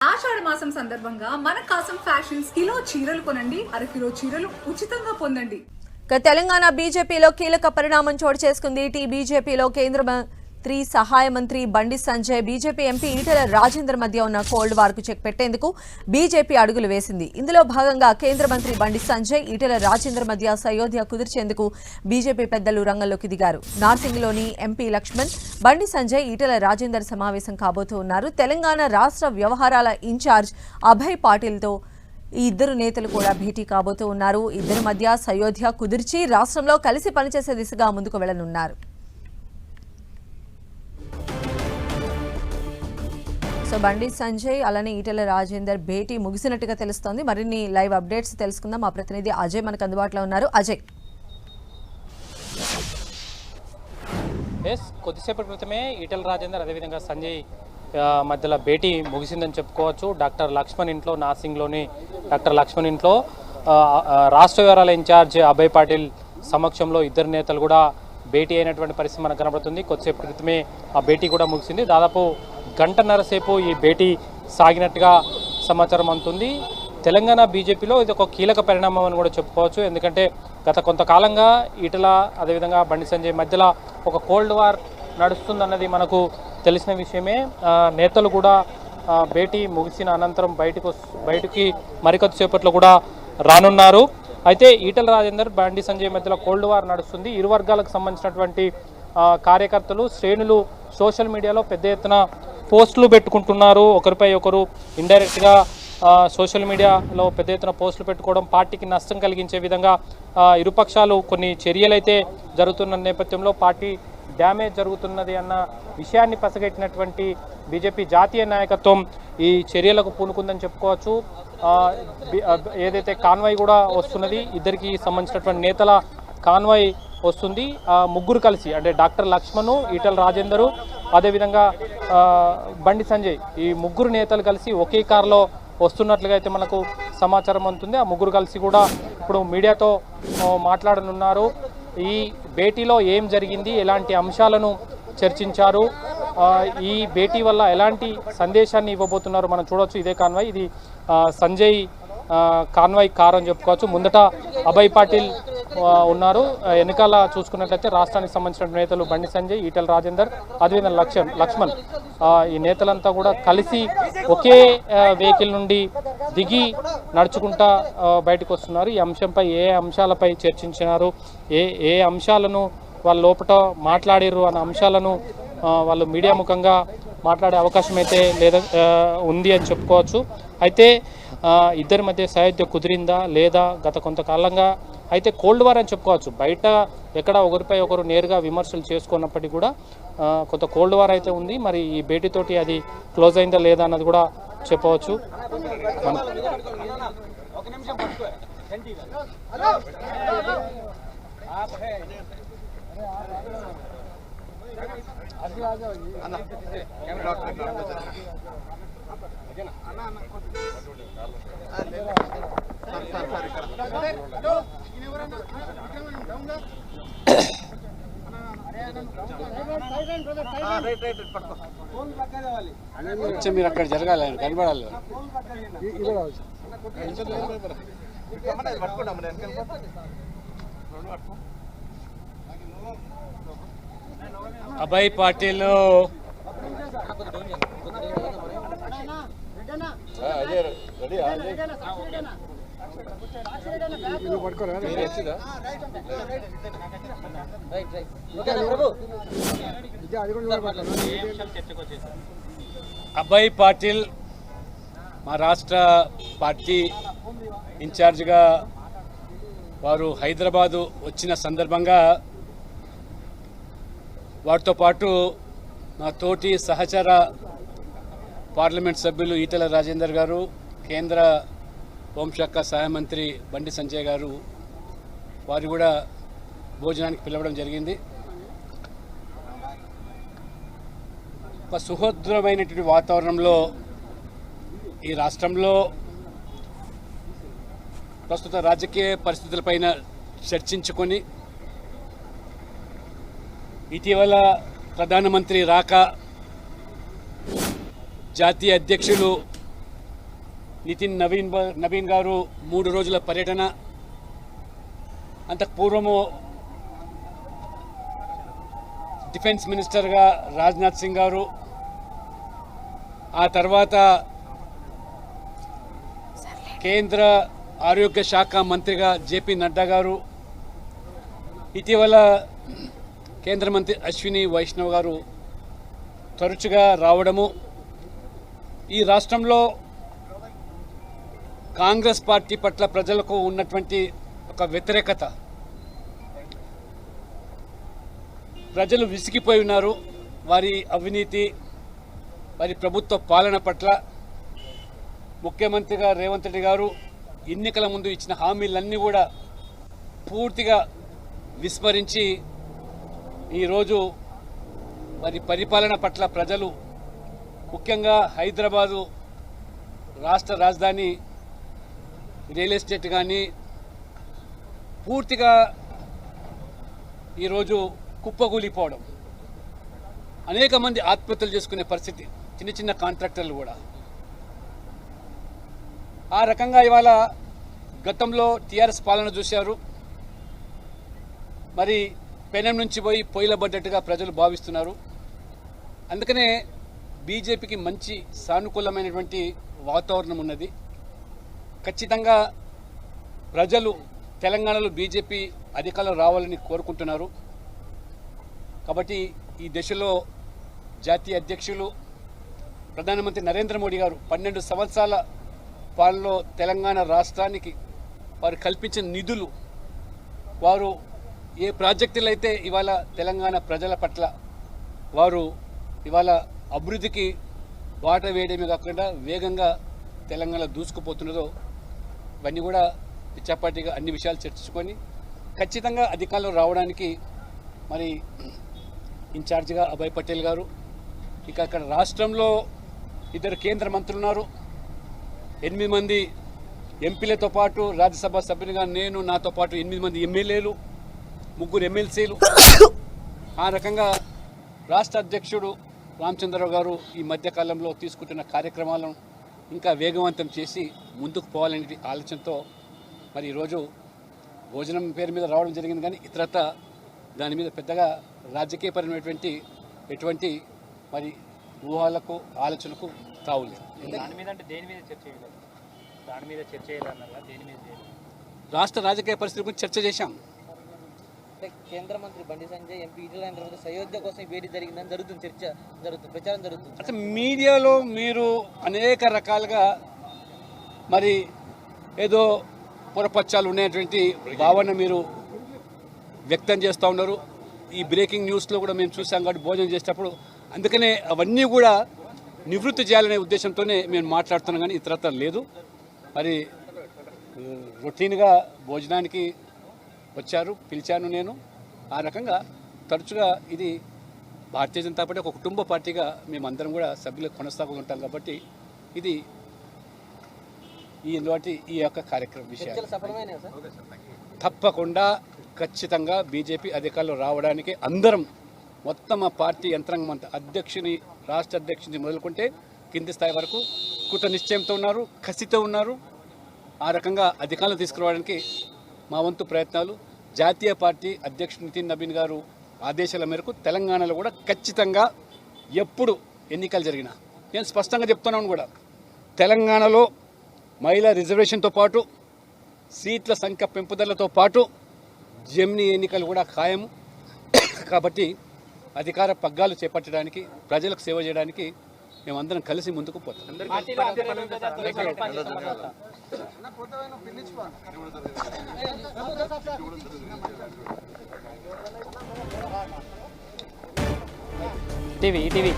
ఆషాఢ మాసం సందర్భంగా మన కాసం ఫ్యాషన్స్ కిలో చీరలు కొనండి, అరకిలో చీరలు ఉచితంగా పొందండి. తెలంగాణ బీజేపీలో కీలక పరిణామం చోటు చేసుకుంది. బీజేపీలో కేంద్ర మంత్రి సహాయ మంత్రి బండి సంజయ్, బీజేపీ ఎంపీ ఈటెల రాజేందర్ మధ్య ఉన్న కోల్డ్ వార్ కు చెక్ పెట్టేందుకు బీజేపీ అడుగులు వేసింది. ఇందులో భాగంగా కేంద్ర మంత్రి బండి సంజయ్, ఈటెల రాజేందర్ మధ్య సయోధ్య కుదిర్చేందుకు బీజేపీ పెద్దలు రంగంలోకి దిగారు. నార్సింగ్లోని ఎంపీ లక్ష్మణ్, బండి సంజయ్, ఈటెల రాజేందర్ సమావేశం కాబోతూ ఉన్నారు. తెలంగాణ రాష్ట్ర వ్యవహారాల ఇన్ఛార్జ్ అభయ్ పాటిల్తో ఈ ఇద్దరు నేతలు కూడా భేటీ కాబోతూ ఉన్నారు. ఇద్దరి మధ్య సయోధ్య కుదిర్చి రాష్ట్రంలో కలిసి పనిచేసే దిశగా ముందుకు వెళ్లనున్నారు. సో బండి సంజయ్ అలానే ఈటెల రాజేందర్ భేటీ ముగిసినట్టుగా తెలుస్తోంది. మరిన్ని లైవ్ అప్డేట్స్ తెలుసుకుందాం. మా ప్రతినిధి అజయ్ మనకు అందుబాటులో ఉన్నారు. అజయ్, కొద్దిసేపటి క్రితమే ఈటెల రాజేందర్ అదేవిధంగా సంజయ్ మధ్యలో భేటీ ముగిసిందని చెప్పుకోవచ్చు. డాక్టర్ లక్ష్మణ్ ఇంట్లో, నార్సింగ్లోని డాక్టర్ లక్ష్మణ్ ఇంట్లో రాష్ట్ర వ్యవహారాల ఇన్ఛార్జ్ అభయ్ పాటిల్ సమక్షంలో ఇద్దరు నేతలు కూడా భేటీ అయినటువంటి పరిస్థితి మనకు కనబడుతుంది. కొద్దిసేపటి క్రితమే ఆ భేటీ కూడా ముగిసింది. దాదాపు గంటన్నర సేపు ఈ భేటీ సాగినట్టుగా సమాచారం అందుతుంది. తెలంగాణ బీజేపీలో ఇది ఒక కీలక పరిణామం అని కూడా చెప్పుకోవచ్చు. ఎందుకంటే గత కొంతకాలంగా ఈటెల అదేవిధంగా బండి సంజయ్ మధ్యలో ఒక కోల్డ్ వార్ నడుస్తుందన్నది మనకు తెలిసిన విషయమే. నేతలు కూడా భేటీ ముగిసిన అనంతరం బయటికి మరికొద్దిసేపట్లో కూడా రానున్నారు. అయితే ఈటెల రాజేందర్, బండి సంజయ్ మధ్యలో కోల్డ్ వార్ నడుస్తుంది. ఇరు వర్గాలకు సంబంధించినటువంటి కార్యకర్తలు, శ్రేణులు సోషల్ మీడియాలో పెద్ద ఎత్తున పోస్టులు పెట్టుకుంటున్నారు. ఒకరిపై ఒకరు ఇండైరెక్ట్గా సోషల్ మీడియాలో పెద్ద ఎత్తున పోస్టులు పెట్టుకోవడం, పార్టీకి నష్టం కలిగించే విధంగా ఇరుపక్షాలు కొన్ని చర్యలైతే జరుగుతున్న నేపథ్యంలో పార్టీ డ్యామేజ్ జరుగుతున్నది అన్న విషయాన్ని పసిగట్టినటువంటి బీజేపీ జాతీయ నాయకత్వం ఈ చర్యలకు పూనుకుందని చెప్పుకోవచ్చు. ఏదైతే కాన్వాయ్ కూడా వస్తున్నది, ఇద్దరికి సంబంధించినటువంటి నేతల కాన్వాయ్ వస్తుంది. ముగ్గురు కలిసి, అంటే డాక్టర్ లక్ష్మణ్, ఈటెల రాజేందరు, అదేవిధంగా బండి సంజయ్, ఈ ముగ్గురు నేతలు కలిసి ఒకే కారులో వస్తున్నట్లుగా అయితే మనకు సమాచారం అందుతుంది. ఆ ముగ్గురు కలిసి కూడా ఇప్పుడు మీడియాతో మాట్లాడనున్నారు. ఈ భేటీలో ఏం జరిగింది, ఎలాంటి అంశాలను చర్చించారు, ఈ భేటీ వల్ల ఎలాంటి సందేశాన్ని ఇవ్వబోతున్నారు మనం చూడవచ్చు. ఇదే కాన్వాయ్, ఇది సంజయ్ కాన్వాయ్ కార్ అని చెప్పుకోవచ్చు. ముందట అభయ్ పాటిల్ ఉన్నారు. వెనకాల చూసుకున్నట్లయితే రాష్ట్రానికి సంబంధించిన నేతలు బండి సంజయ్, ఈటెల రాజేందర్, అదేవిధంగా లక్ష్మణ్, ఈ నేతలంతా కూడా కలిసి ఒకే వెహికల్ నుండి దిగి నడుచుకుంటా బయటకు వస్తున్నారు. ఈ అంశంపై ఏ అంశాలపై చర్చించినారు, ఏ అంశాలను వాళ్ళ లోపల మాట్లాడారు అన్న అంశాలను వాళ్ళు మీడియా ముఖంగా మాట్లాడే అవకాశం అయితే ఉంది అని చెప్పుకోవచ్చు. అయితే ఇద్దరి మధ్య సయోధ్య కుదిరిందా లేదా, గత కొంతకాలంగా అయితే కోల్డ్ వార్ అని చెప్పుకోవచ్చు. బయట ఎక్కడ ఒకరిపై ఒకరు నేరుగా విమర్శలు చేసుకున్నప్పటికీ కూడా కొంత కోల్డ్ వార్ అయితే ఉంది. మరి ఈ భేటీతోటి అది క్లోజ్ అయిందా లేదా అన్నది కూడా చెప్పవచ్చు. కొంచెం మీరు అక్కడ జరగాలి, కనబడాలి. అభయ్ పాటిల్ అభయ్ పాటిల్ మా రాష్ట్ర పార్టీ ఇన్ఛార్జిగా వారు హైదరాబాదు వచ్చిన సందర్భంగా వారితో పాటు నా తోటి సహచర పార్లమెంట్ సభ్యులు ఈటెల రాజేందర్ గారు, కేంద్ర హోంశాఖ సహాయ మంత్రి బండి సంజయ్ గారు, వారు కూడా భోజనానికి పిలవడం జరిగింది. ఒక సుహృద్రమైనటువంటి వాతావరణంలో ఈ రాష్ట్రంలో ప్రస్తుత రాజకీయ పరిస్థితులపైన చర్చించుకొని ఇటీవల ప్రధానమంత్రి రాక, జాతీయ అధ్యక్షులు నితిన్ నవీన్ గారు 3 రోజుల పర్యటన, అంతకు పూర్వము డిఫెన్స్ మినిస్టర్గా రాజ్నాథ్ సింగ్ గారు, ఆ తర్వాత కేంద్ర ఆరోగ్య శాఖ మంత్రిగా జేపీ నడ్డా గారు, ఇటీవల కేంద్ర మంత్రి అశ్విని వైష్ణవ్ గారు తరచుగా రావడము, ఈ రాష్ట్రంలో కాంగ్రెస్ పార్టీ పట్ల ప్రజలకు ఉన్నటువంటి ఒక వ్యతిరేకత, ప్రజలు విసిగిపోయి ఉన్నారు. వారి అవినీతి, వారి ప్రభుత్వ పాలన పట్ల ముఖ్యమంత్రిగా రేవంత్ రెడ్డి గారు ఎన్నికల ముందు ఇచ్చిన హామీలన్నీ కూడా పూర్తిగా విస్మరించి ఈరోజు మరి పరిపాలన పట్ల ప్రజలు, ముఖ్యంగా హైదరాబాదు రాష్ట్ర రాజధాని రియల్ ఎస్టేట్ కానీ పూర్తిగా ఈరోజు కుప్పకూలిపోవడం, అనేక మంది ఆత్మహత్యలు చేసుకునే పరిస్థితి, చిన్న చిన్న కాంట్రాక్టర్లు కూడా. ఆ రకంగా ఇవాళ గతంలో టీఆర్ఎస్ పాలన చూశారు, మరి పెనం నుంచి పోయి పొయ్యిలబడ్డట్టుగా ప్రజలు భావిస్తున్నారు. అందుకనే బీజేపీకి మంచి సానుకూలమైనటువంటి వాతావరణం ఉన్నది. ఖచ్చితంగా ప్రజలు తెలంగాణలో బీజేపీ అధికారంలో రావాలని కోరుకుంటున్నారు. కాబట్టి ఈ దశలో జాతీయ అధ్యక్షులు ప్రధానమంత్రి నరేంద్ర మోడీ గారు 12 సంవత్సరాల పాలనలో తెలంగాణ రాష్ట్రానికి వారు కల్పించిన నిధులు, వారు ఏ ప్రాజెక్టులు అయితే ఇవాళ తెలంగాణ ప్రజల పట్ల వారు ఇవాళ అభివృద్ధికి బాట వేయడమే కాకుండా వేగంగా తెలంగాణ దూసుకుపోతున్నదో, ఇవన్నీ కూడా పిచ్చాపాటిగా అన్ని విషయాలు చర్చించుకొని ఖచ్చితంగా అధికారంలో రావడానికి మరి ఇన్ఛార్జిగా అభయ్ పటేల్ గారు, ఇక అక్కడ రాష్ట్రంలో 2 కేంద్ర మంత్రులు ఉన్నారు, 8 మంది ఎంపీలతో పాటు రాజ్యసభ సభ్యునిగా నేను, నాతో పాటు 8 మంది ఎమ్మెల్యేలు, 3 ఎమ్మెల్సీలు. ఆ రకంగా రాష్ట్ర అధ్యక్షుడు రామచంద్రరావు గారు ఈ మధ్యకాలంలో తీసుకుంటున్న కార్యక్రమాలను ఇంకా వేగవంతం చేసి ముందుకు పోవాలనే ఆలోచనతో మరి ఈరోజు భోజనం పేరు మీద రావడం జరిగింది. కానీ ఇతరత దాని మీద పెద్దగా రాజకీయపరమైనటువంటి ఎటువంటి మరి ఊహాలకు ఆలోచనకు తావులేదు. రాష్ట్ర రాజకీయ పరిస్థితి గురించి చర్చ చేశాం. కేంద్ర మంత్రి బండి సంజయ్, ఎంపీ ఈటెల రాజేందర్ సయోధ్య కోసం ఈ భేటీ జరిగిందని ప్రచారం జరుగుతుంది. అంటే మీడియాలో మీరు అనేక రకాలుగా మరి ఏదో పొరపచ్చాలు ఉన్నటువంటి భావన మీరు వ్యక్తం చేస్తూ ఉన్నారు. ఈ బ్రేకింగ్ న్యూస్లో కూడా మేము చూసాం కాబట్టి భోజనం చేసేటప్పుడు, అందుకనే అవన్నీ కూడా నివృత్తి చేయాలనే ఉద్దేశంతోనే మేము మాట్లాడుతున్నాం. కానీ ఇతరత్ర లేదు. మరి రొటీన్గా భోజనానికి వచ్చారు, పిలిచాను నేను. ఆ రకంగా తరచుగా ఇది భారతీయ జనతా పార్టీ ఒక కుటుంబ పార్టీగా మేమందరం కూడా సభ్యులు కొనసాగుతుంటాం కాబట్టి ఇది ఈ యొక్క కార్యక్రమం విషయాలు తప్పకుండా ఖచ్చితంగా బీజేపీ అధికారంలో రావడానికి అందరం మొత్తం ఆ పార్టీ యంత్రాంగం అంతా అధ్యక్షుని, రాష్ట్ర అధ్యక్షుని మొదలుకుంటే కింది స్థాయి వరకు కృత నిశ్చయంతో ఉన్నారు, కసితో ఉన్నారు. ఆ రకంగా అధికారంలో తీసుకురావడానికి మా వంతు ప్రయత్నాలు. జాతీయ పార్టీ అధ్యక్షుడు నితిన్ నవీన్ గారు ఆదేశాల మేరకు తెలంగాణలో కూడా ఖచ్చితంగా ఎప్పుడు ఎన్నికలు జరిగినా నేను స్పష్టంగా చెప్తున్నాను కూడా, తెలంగాణలో మహిళా రిజర్వేషన్తో పాటు సీట్ల సంఖ్య పెంపుదలతో పాటు జెమిని ఎన్నికలు కూడా ఖాయము. కాబట్టి అధికార పగ్గాలు చేపట్టడానికి, ప్రజలకు సేవ చేయడానికి మేమందరం కలిసి ముందుకు పోతాం. టీవీ